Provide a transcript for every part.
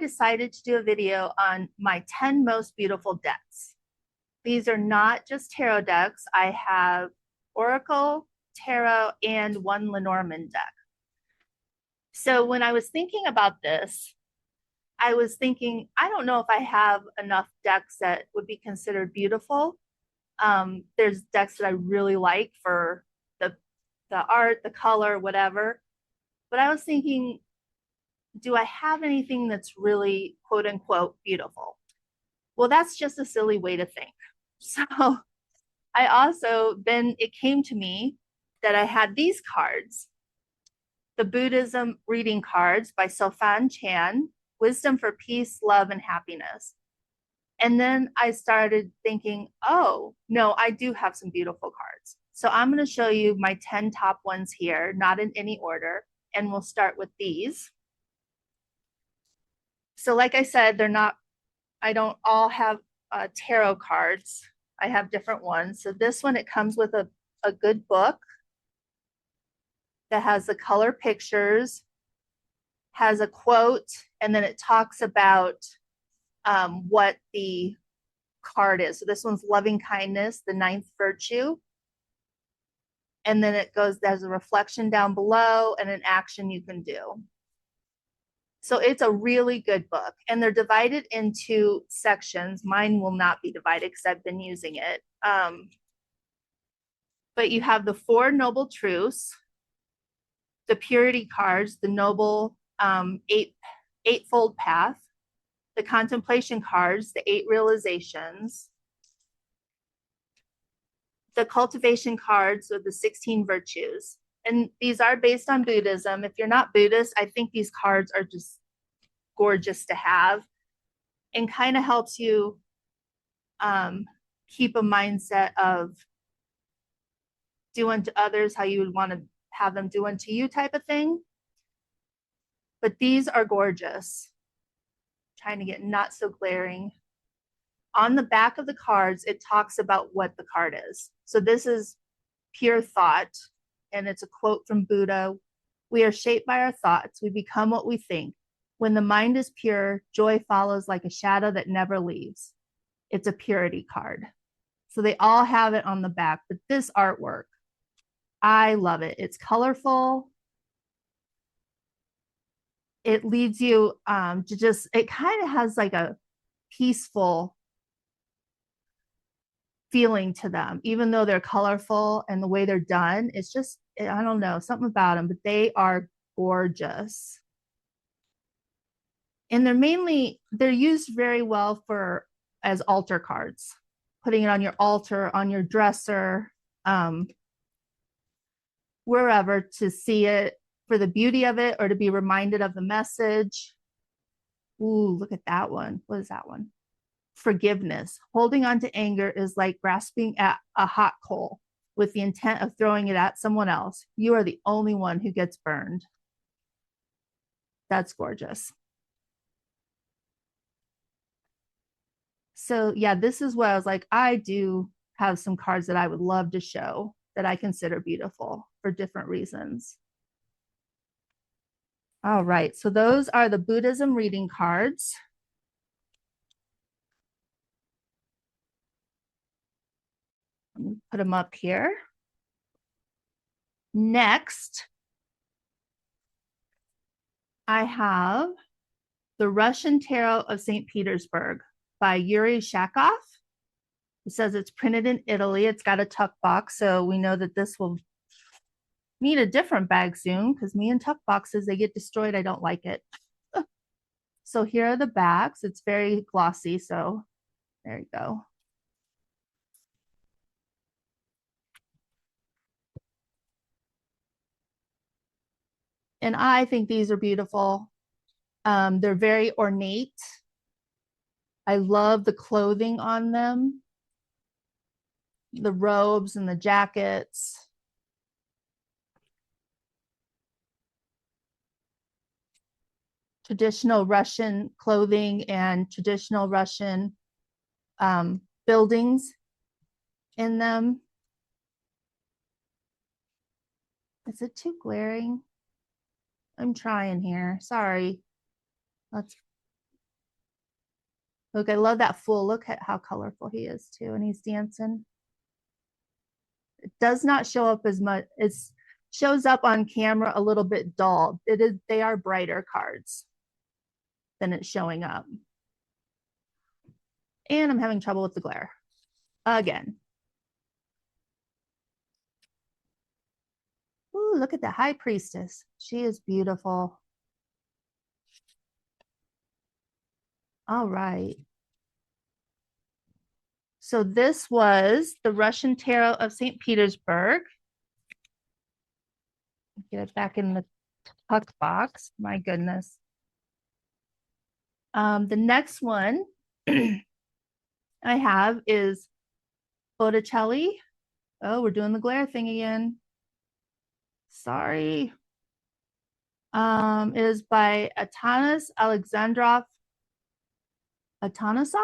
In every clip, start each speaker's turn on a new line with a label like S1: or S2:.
S1: decided to do a video on my 10 most beautiful decks. These are not just tarot decks. I have Oracle, Tarot, and one Lenormand deck. So when I was thinking about this, I was thinking, I don't know if I have enough decks that would be considered beautiful. There's decks that I really like for the art, the color, whatever. But I was thinking, do I have anything that's really quote unquote beautiful? Well, that's just a silly way to think. So it came to me that I had these cards, the Buddhism reading cards by Sofan Chan, Wisdom for Peace, Love, and Happiness. And then I started thinking, oh, no, I do have some beautiful cards. So I'm going to show you my 10 top ones here, not in any order. And we'll start with these. So like I said, I don't all have tarot cards. I have different ones. So this one, it comes with a good book that has the color pictures, has a quote, and then it talks about what the card is. So this one's loving kindness, the 9th virtue. And then it goes, there's a reflection down below and an action you can do. So it's a really good book. And they're divided into sections. Mine will not be divided because I've been using it. But you have the 4 noble truths, the purity cards, the noble eightfold path, the contemplation cards, the 8 realizations, the cultivation cards with the 16 virtues. And these are based on Buddhism. If you're not Buddhist, I think these cards are just gorgeous to have and kind of helps you keep a mindset of do unto others how you would want to have them do unto you type of thing. But these are gorgeous. Trying to get not so glaring. On the back of the cards, it talks about what the card is. So this is pure thought, and it's a quote from Buddha. We are shaped by our thoughts. We become what we think. When the mind is pure, joy follows like a shadow that never leaves. It's a purity card. So they all have it on the back, but this artwork, I love it. It's colorful. It leads you to just, it kind of has like a peaceful feeling to them, even though they're colorful and the way they're done. It's just, I don't know, something about them, but they are gorgeous. And they're used very well as altar cards, putting it on your altar, on your dresser, wherever to see it for the beauty of it or to be reminded of the message. Ooh, look at that one. What is that one? Forgiveness. Holding on to anger is like grasping at a hot coal with the intent of throwing it at someone else. You are the only one who gets burned. That's gorgeous. So yeah, this is what I was like, I do have some cards that I would love to show that I consider beautiful for different reasons. All right, so those are the Buddhism reading cards. Let me put them up here. Next, I have the Russian Tarot of St. Petersburg by Yuri Shakov. It says it's printed in Italy. It's got a tuck box, so we know that this will need a different bag soon because me and tuck boxes, they get destroyed. I don't like it. So here are the backs. It's very glossy, so there you go. And I think these are beautiful. They're very ornate. I love the clothing on them, the robes and the jackets. Traditional Russian clothing and traditional Russian buildings in them. Is it too glaring? I'm trying here. Sorry. Look, I love that fool. Look at how colorful he is too, and he's dancing. It does not show up as much. It shows up on camera a little bit dull. They are brighter cards than it's showing up. And I'm having trouble with the glare again. Ooh, look at the high priestess. She is beautiful. All right. So this was the Russian Tarot of St. Petersburg. Get it back in the tuck box. My goodness. The next one I have is Botticelli. Oh, we're doing the glare thing again. Sorry. It is by Atanas, Alexandrov, Atanassov.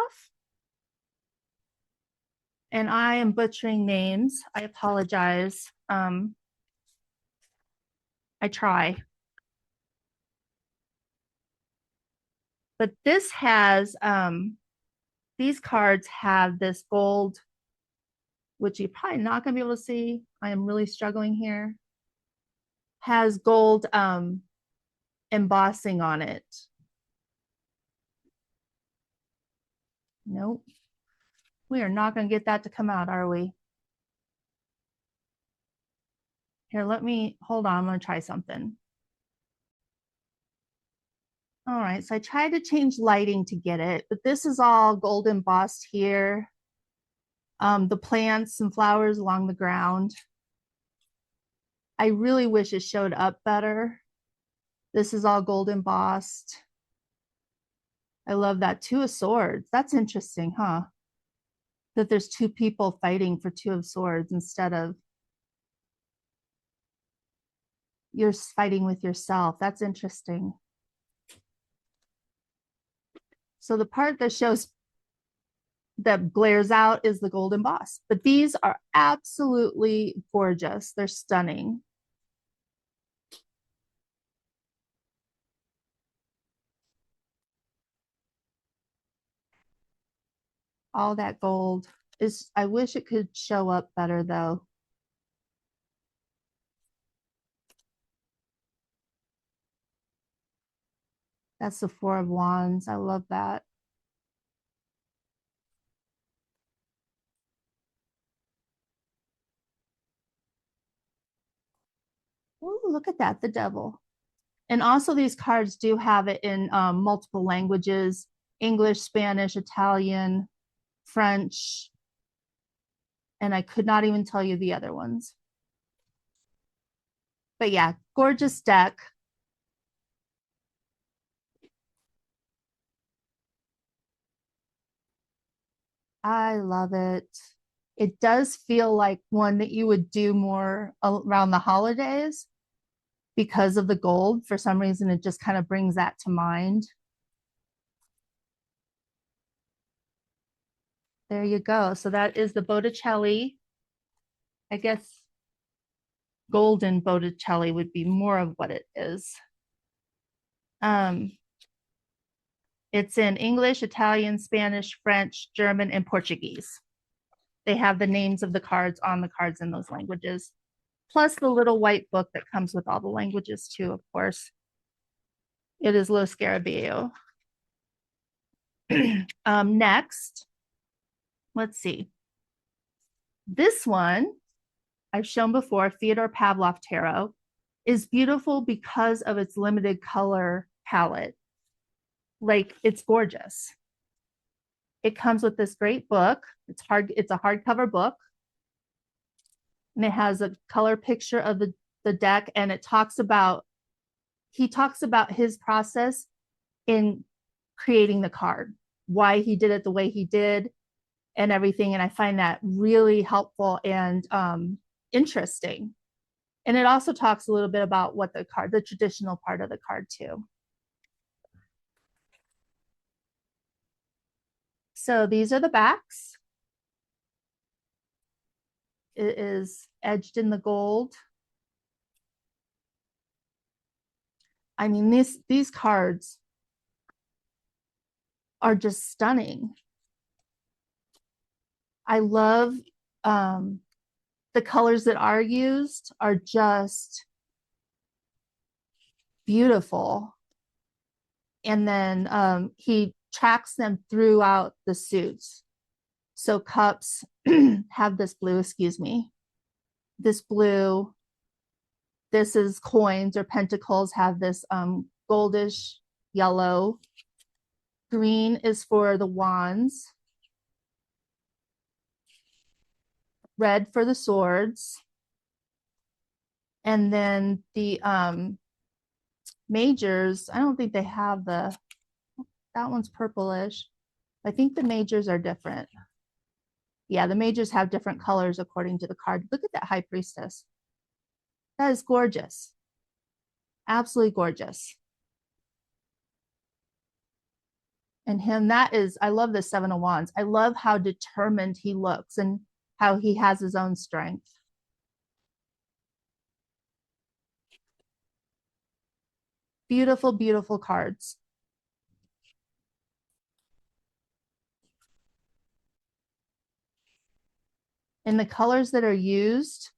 S1: And I am butchering names. I apologize. I try. But this has, these cards have this gold, which you're probably not going to be able to see. I am really struggling here. Has gold embossing on it. Nope. We are not going to get that to come out, are we? Here, hold on. I'm going to try something. All right, so I tried to change lighting to get it, but this is all gold embossed here. The plants and flowers along the ground. I really wish it showed up better. This is all gold embossed. I love that. Two of Swords. That's interesting, huh? That there's two people fighting for Two of Swords instead of you're fighting with yourself. That's interesting. So the part that shows that glares out is the gold emboss, but these are absolutely gorgeous. They're stunning. All that gold is, I wish it could show up better though. That's the Four of Wands. I love that. Ooh, look at that, the Devil. And also these cards do have it in multiple languages: English, Spanish, Italian, French, and I could not even tell you the other ones. But yeah, gorgeous deck. I love it. It does feel like one that you would do more around the holidays because of the gold. For some reason, it just kind of brings that to mind. There you go. So that is the Botticelli. I guess golden Botticelli would be more of what it is. It's in English, Italian, Spanish, French, German, and Portuguese. They have the names of the cards on the cards in those languages, plus the little white book that comes with all the languages too, of course. It is Lo Scarabeo. Next, let's see. This one I've shown before, Fyodor Pavlov Tarot, is beautiful because of its limited color palette. Like, it's gorgeous. It comes with this great book. It's a hardcover book. And it has a color picture of the deck, and he talks about his process in creating the card, why he did it the way he did, and everything. And I find that really helpful and interesting. And it also talks a little bit about what the traditional part of the card too. So these are the backs. It is edged in the gold. I mean, these cards are just stunning. I love the colors that are used are just beautiful. And then he tracks them throughout the suits. So cups have this blue, excuse me, this blue. This is coins or pentacles have this goldish yellow. Green is for the wands. Red for the swords. And then the majors, I don't think they have that one's purplish. I think the majors are different. Yeah, the majors have different colors according to the card. Look at that high priestess. That is gorgeous. Absolutely gorgeous. And him, that is, I love the Seven of Wands. I love how determined he looks and how he has his own strength. Beautiful, beautiful cards. And the colors that are used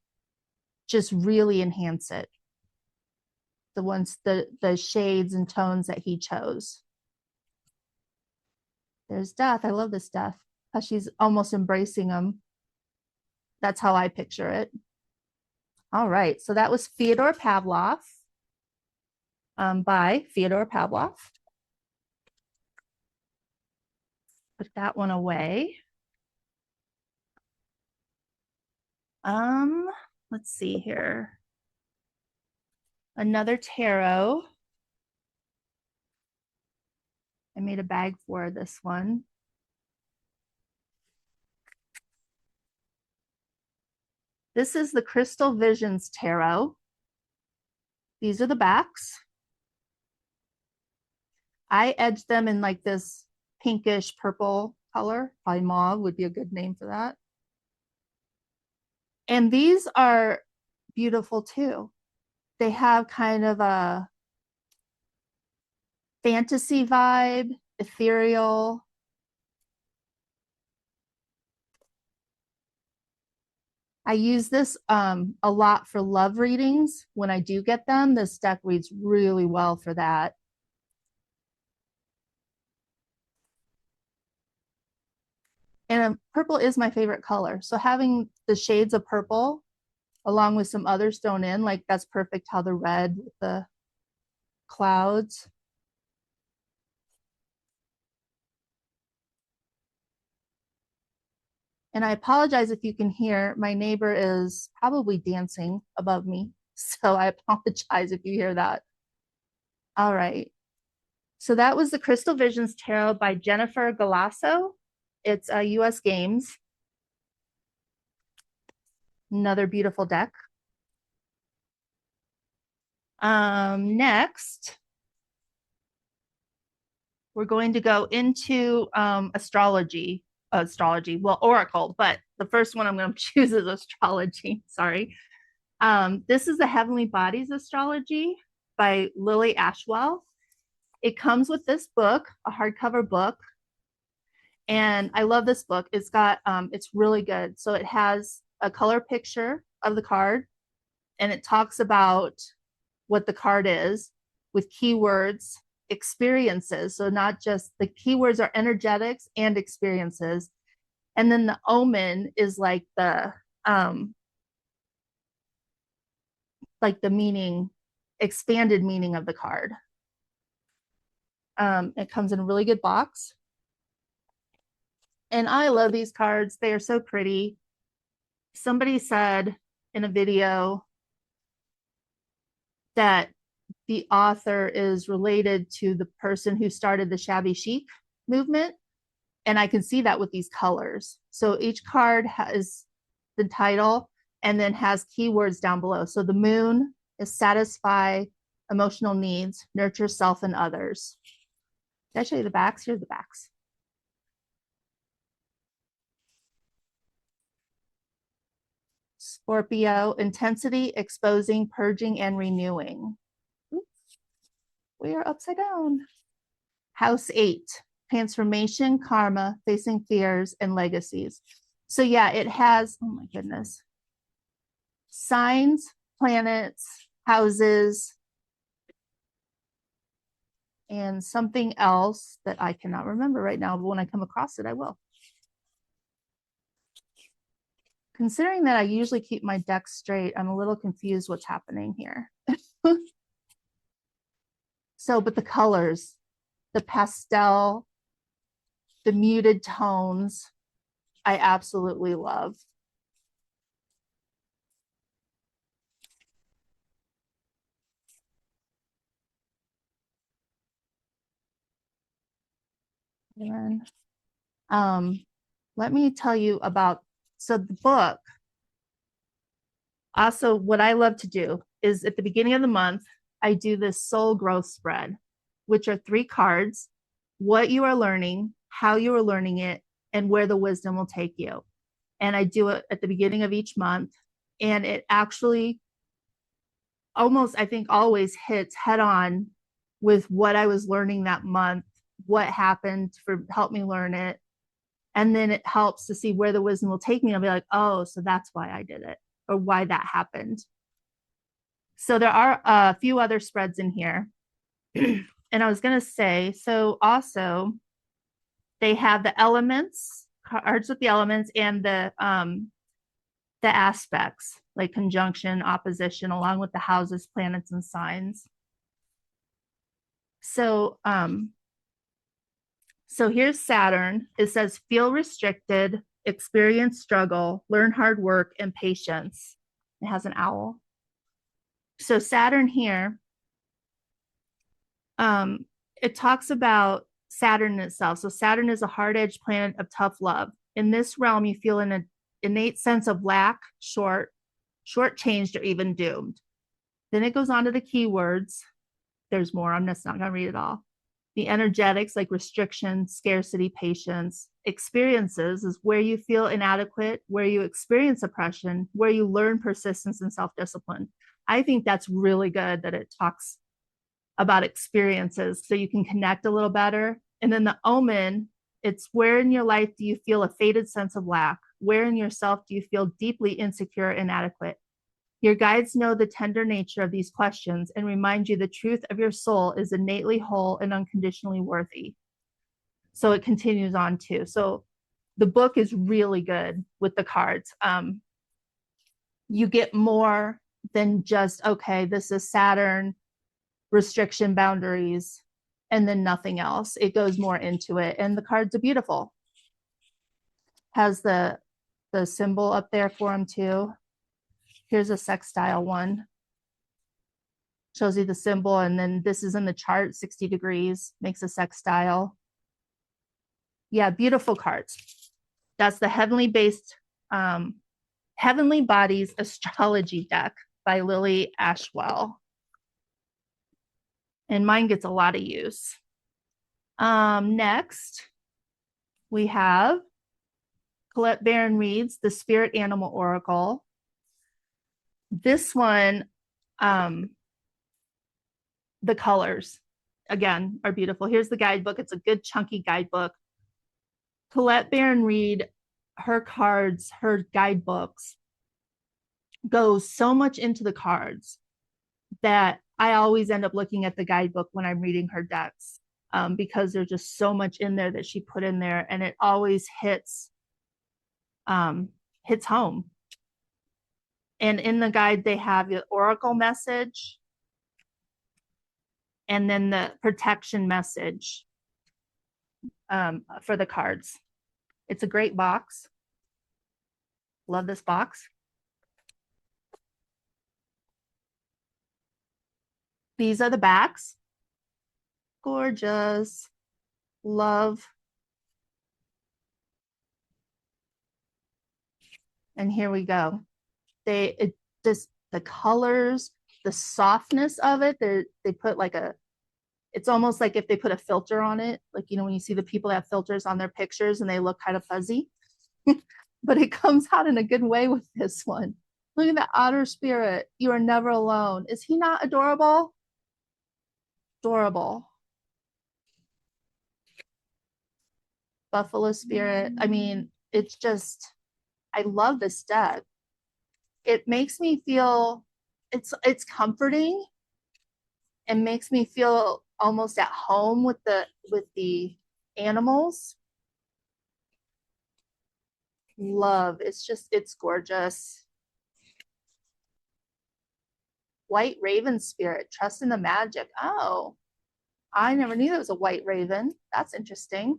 S1: just really enhance it. The ones, the shades and tones that he chose. There's Death. I love this Death. How she's almost embracing him. That's how I picture it. All right, so that was Fyodor Pavlov by Fyodor Pavlov. Put that one away. Let's see here. Another tarot. I made a bag for this one. This is the Crystal Visions Tarot. These are the backs. I edged them in like this pinkish purple color. Probably mauve would be a good name for that. And these are beautiful too. They have kind of a fantasy vibe, ethereal. I use this a lot for love readings. When I do get them, this deck reads really well for that. And purple is my favorite color. So having the shades of purple along with some others thrown in, like that's perfect how the red with the clouds. And I apologize if you can hear, my neighbor is probably dancing above me. So I apologize if you hear that. All right. So that was the Crystal Visions Tarot by Jennifer Galasso. It's a US Games. Another beautiful deck. Next, we're going to go into astrology, well, oracle, but the first one I'm going to choose is astrology. Sorry. This is the Heavenly Bodies Astrology by Lily Ashwell. It comes with this book, a hardcover book. And I love this book. It's got, it's really good. So it has a color picture of the card and it talks about what the card is with keywords, experiences. So not just the keywords are energetics and experiences. And then the omen is like the meaning, expanded meaning of the card. It comes in a really good box. And I love these cards. They are so pretty. Somebody said in a video that the author is related to the person who started the shabby chic movement. And I can see that with these colors. So each card has the title and then has keywords down below. So the moon is satisfy emotional needs, nurture self and others. Did I show you the backs? Here's the backs. Scorpio, intensity, exposing, purging, and renewing. Oops. We are upside down. House 8, transformation, karma, facing fears, and legacies. So yeah, it has, oh my goodness, signs, planets, houses, and something else that I cannot remember right now, but when I come across it, I will. Considering that I usually keep my deck straight, I'm a little confused what's happening here. So, but the colors, the pastel, the muted tones, I absolutely love. And let me tell you about, so the book, also what I love to do is at the beginning of the month, I do this soul growth spread, which are 3 cards, what you are learning, how you are learning it, and where the wisdom will take you. And I do it at the beginning of each month. And it actually almost, I think, always hits head on with what I was learning that month, what happened for help me learn it. And then it helps to see where the wisdom will take me. I'll be like, oh, so that's why I did it, or why that happened. So there are a few other spreads in here. And I was going to say, so also they have the elements, cards with the elements, and the aspects like conjunction, opposition, along with the houses, planets, and signs. So so here's Saturn. It says feel restricted, experience struggle, learn hard work, and patience. It has an owl. So Saturn here, it talks about Saturn itself. So Saturn is a hard-edged planet of tough love. In this realm, you feel an innate sense of lack, shortchanged, or even doomed. Then it goes on to the keywords. There's more. I'm just not going to read it all. The energetics like restriction, scarcity, patience. Experiences is where you feel inadequate, where you experience oppression, where you learn persistence and self-discipline. I think that's really good that it talks about experiences so you can connect a little better. And then the omen, it's where in your life do you feel a faded sense of lack? Where in yourself do you feel deeply insecure, inadequate? Your guides know the tender nature of these questions and remind you the truth of your soul is innately whole and unconditionally worthy. So it continues on too. So the book is really good with the cards. You get more than just, okay, this is Saturn, restriction, boundaries, and then nothing else. It goes more into it. And the cards are beautiful. Has the symbol up there for them too. Here's a sextile one. Shows you the symbol, and then this is in the chart, 60 degrees, makes a sextile. Yeah, beautiful cards. That's the Heavenly Bodies Astrology deck by Lily Ashwell. And mine gets a lot of use. Next, we have Colette Baron-Reid's The Spirit Animal Oracle. This one, the colors, again, are beautiful. Here's the guidebook. It's a good chunky guidebook. Colette Baron-Reid, her cards, her guidebooks goes so much into the cards that I always end up looking at the guidebook when I'm reading her decks, because there's just so much in there that she put in there, and it always hits home. And in the guide, they have the oracle message and then the protection message for the cards. It's a great box. Love this box. These are the backs. Gorgeous. Love. And here we go. Just the colors, the softness of it. They put like it's almost like if they put a filter on it, like, you know, when you see the people that have filters on their pictures and they look kind of fuzzy, but it comes out in a good way with this one. Look at the outer spirit. You are never alone. Is he not adorable? Adorable. Buffalo Spirit. I mean, it's just, I love this deck. It makes me feel, it's comforting and makes me feel almost at home with the animals. Love. It's just, it's gorgeous. White Raven Spirit, trust in the magic. Oh, I never knew there was a white raven. That's interesting.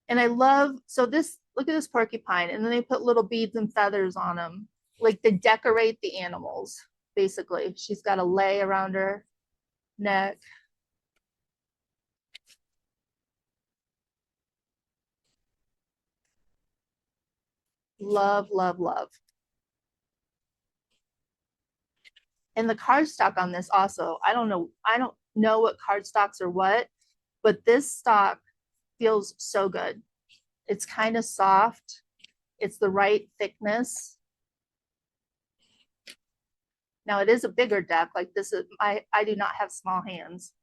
S1: And I love, so this, look at this porcupine, and then they put little beads and feathers on them, like to decorate the animals, basically. She's got a lei around her neck. Love, love, love. And the cardstock on this also, I don't know what cardstocks are what, but this stock feels so good. It's kind of soft. It's the right thickness. Now it is a bigger deck. Like this is, I do not have small hands,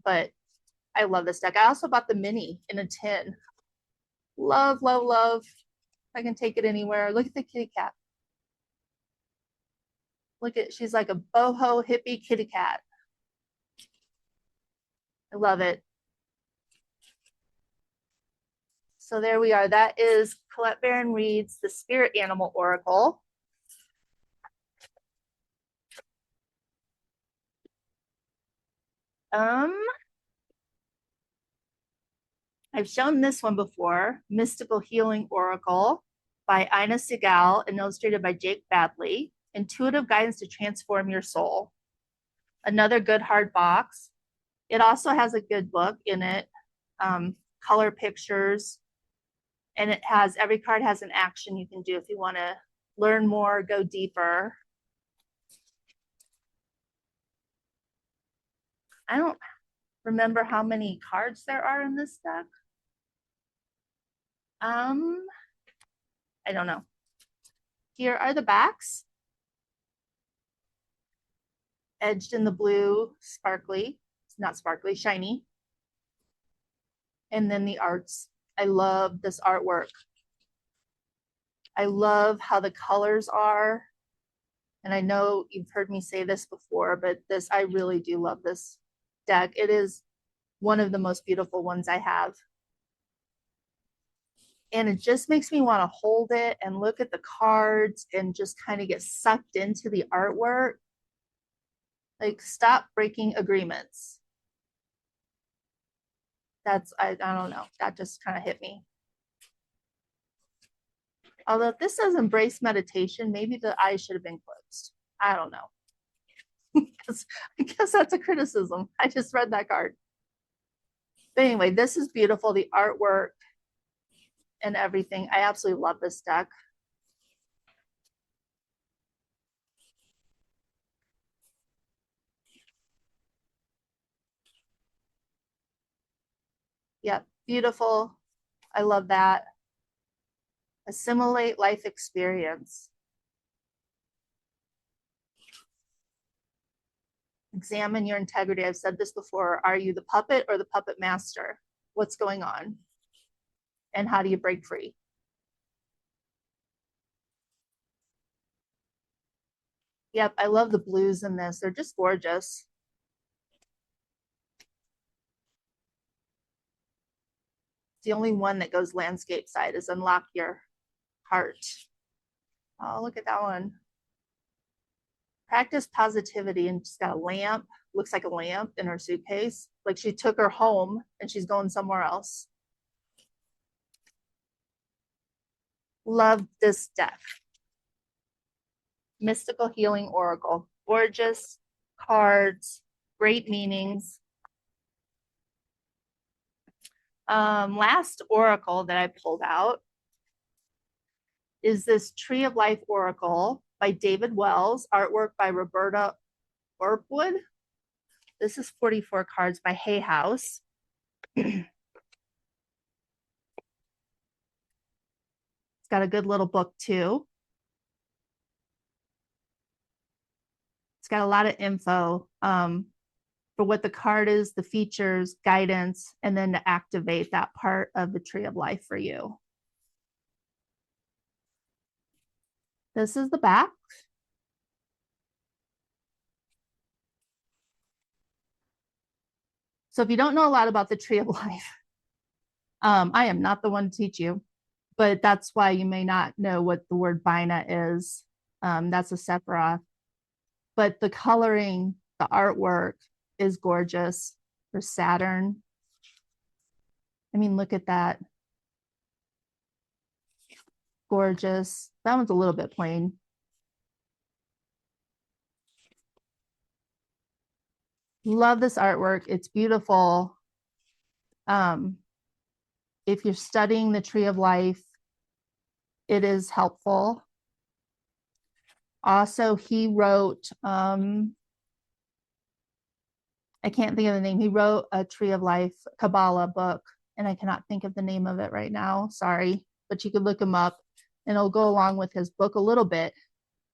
S1: but I love this deck. I also bought the mini in a tin. Love, love, love. I can take it anywhere. Look at the kitty cat. Look at, she's like a boho hippie kitty cat. I love it. So there we are. That is Colette Baron-Reid's The Spirit Animal Oracle. I've shown this one before, Mystical Healing Oracle by Ina Segal and illustrated by Jake Baddeley. Intuitive guidance to transform your soul. Another good hard box. It also has a good book in it, color pictures, and it has, every card has an action you can do if you want to learn more, go deeper. I don't remember how many cards there are in this deck. I don't know. Here are the backs. Edged in the blue, sparkly, it's not sparkly, shiny. And then the arts. I love this artwork. I love how the colors are. And I know you've heard me say this before, but this, I really do love this deck. It is one of the most beautiful ones I have. And it just makes me want to hold it and look at the cards and just kind of get sucked into the artwork. Like, stop breaking agreements. That's, I don't know, that just kind of hit me. Although if this says embrace meditation, maybe the eyes should have been closed. I don't know. I guess that's a criticism. I just read that card. But anyway, this is beautiful. The artwork and everything. I absolutely love this deck. Yeah, beautiful. I love that. Assimilate life experience. Examine your integrity. I've said this before. Are you the puppet or the puppet master? What's going on? And how do you break free? Yep, I love the blues in this. They're just gorgeous. The only one that goes landscape side is unlock your heart. Oh, look at that one. Practice positivity, and she's got a lamp, looks like a lamp in her suitcase. Like she took her home and she's going somewhere else. Love this deck. Mystical Healing Oracle. Gorgeous cards, great meanings. Last oracle that I pulled out is this Tree of Life Oracle by David Wells, artwork by Roberta Orpwood. This is 44 cards by Hay House. It's got a good little book too. It's got a lot of info. for what the card is, the features, guidance, and then to activate that part of the tree of life for you. This is the back. So if you don't know a lot about the tree of life, I am not the one to teach you, but that's why you may not know what the word Bina is. That's a Sephiroth. But the coloring, the artwork is gorgeous for Saturn. I mean, look at that. Gorgeous. That one's a little bit plain. Love this artwork. It's beautiful. If you're studying the tree of life, it is helpful. Also, he wrote, I can't think of the name. He wrote a Tree of Life Kabbalah book, and I cannot think of the name of it right now. Sorry, but you could look him up and it'll go along with his book a little bit.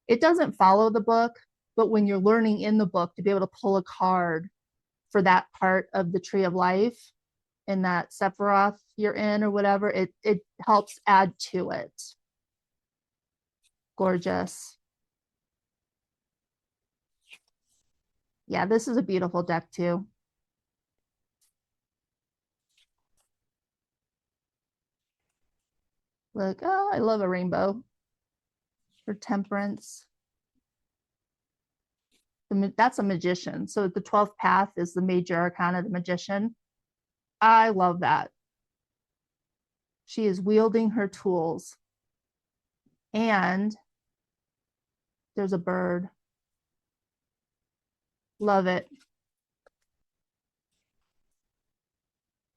S1: It doesn't follow the book, but when you're learning in the book to be able to pull a card for that part of the Tree of Life in that Sephiroth you're in or whatever, it helps add to it. Gorgeous. Yeah, this is a beautiful deck too. Look, oh, I love a rainbow for temperance. That's a magician. So the 12th path is the major arcana, the magician. I love that. She is wielding her tools. And there's a bird. Love it.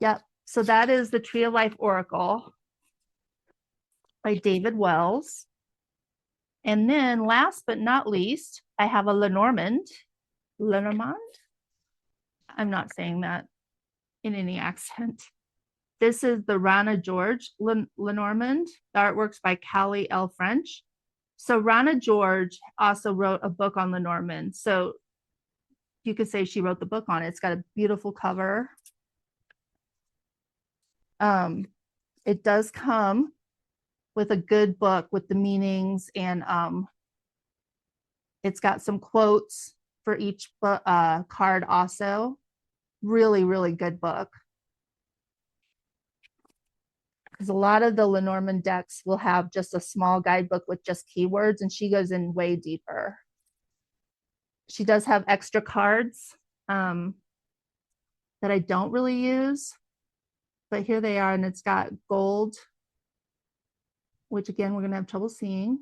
S1: Yep. So that is the Tree of Life Oracle by David Wells. And then last but not least, I have a Lenormand. Lenormand? I'm not saying that in any accent. This is the Rana George Lenormand. The artwork's by Callie L. French. So Rana George also wrote a book on Lenormand. So you could say she wrote the book on it. It's got a beautiful cover. It does come with a good book with the meanings, and it's got some quotes for each card also. Really, really good book. Because a lot of the Lenormand decks will have just a small guidebook with just keywords, and she goes in way deeper. She does have extra cards that I don't really use, but here they are, and it's got gold, which again, we're gonna have trouble seeing.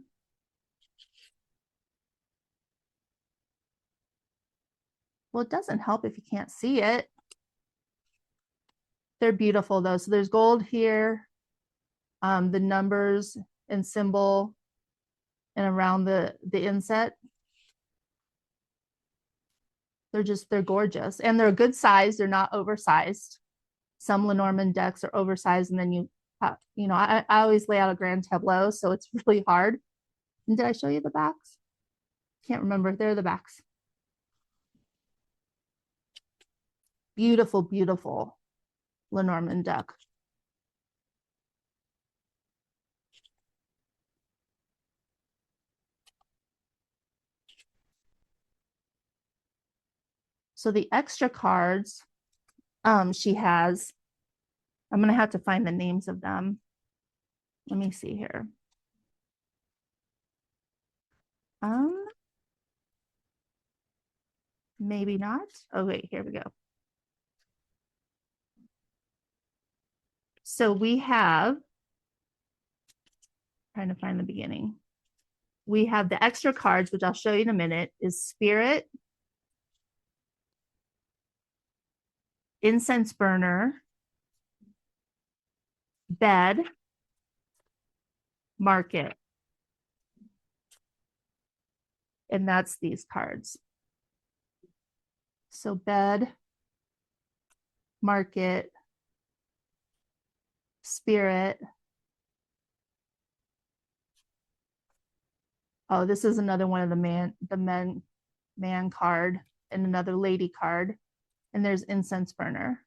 S1: Well, it doesn't help if you can't see it. They're beautiful though. So there's gold here, the numbers and symbol, and around the inset. They're gorgeous, and they're a good size. They're not oversized. Some Lenormand decks are oversized, and then I always lay out a grand tableau, so it's really hard. And did I show you the backs? Can't remember. They're the backs. Beautiful, beautiful Lenormand deck. So the extra cards she has, I'm going to have to find the names of them. Let me see here. Maybe not. Oh, wait, here we go. So we have, trying to find the beginning. We have the extra cards, which I'll show you in a minute, is Spirit, Incense Burner, Bed, Market. And that's these cards. So Bed, Market, Spirit. Oh, this is another one of the man card and another lady card. and there's incense burner.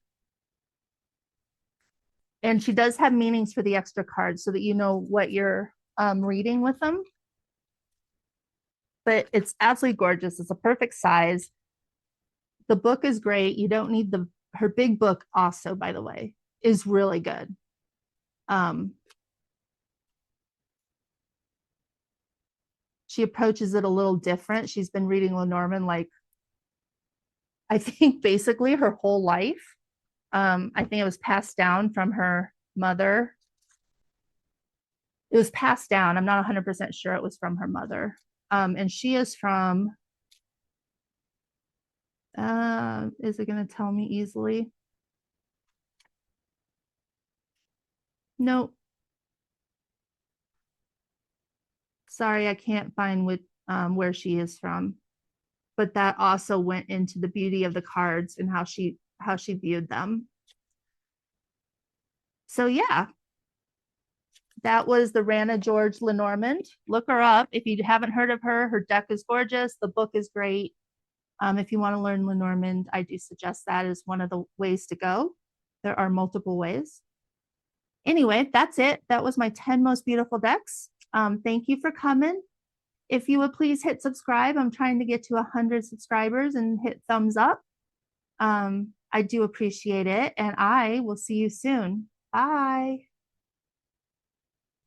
S1: And she does have meanings for the extra cards so that you know what you're reading with them. But it's absolutely gorgeous. It's a perfect size. The book is great. You don't need her big book also, by the way, is really good. She approaches it a little different. She's been reading Lenormand like, I think basically her whole life. I think it was passed down from her mother. It was passed down. I'm not 100% sure it was from her mother. And she is from, is it going to tell me easily? Nope. Sorry, I can't find where she is from. But that also went into the beauty of the cards and how she viewed them. So yeah, that was the Rana George Lenormand. Look her up if you haven't heard of her. Her deck is gorgeous. The book is great. If you want to learn Lenormand, I do suggest that is one of the ways to go. There are multiple ways. Anyway, that's it. That was my 10 most beautiful decks. Thank you for coming. If you would please hit subscribe. I'm trying to get to 100 subscribers and hit thumbs up. I do appreciate it, and I will see you soon. Bye.